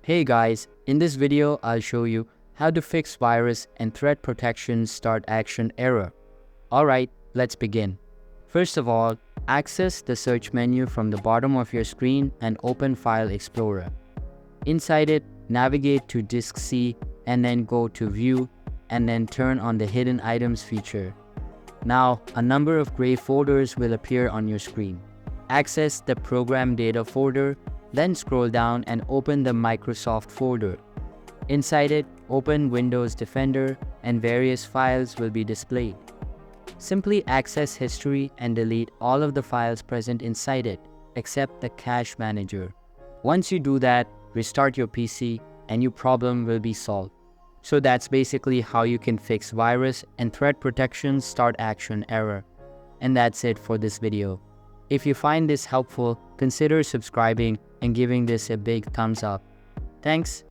Hey guys, in this video I'll show you how to fix virus and threat protection start action error. Alright, let's begin. First of all, access the search menu from the bottom of your screen and open File Explorer. Inside it, navigate to Disk C and then go to View and then turn on the Hidden Items feature. Now, a number of gray folders will appear on your screen. Access the Program Data folder, then scroll down and open the Microsoft folder. Inside it, open Windows Defender and various files will be displayed. Simply access history and delete all of the files present inside it, except the Cache Manager. Once you do that, restart your PC and your problem will be solved. So that's basically how you can fix virus and threat protection start action error. And that's it for this video. If you find this helpful, consider subscribing and giving this a big thumbs up. Thanks.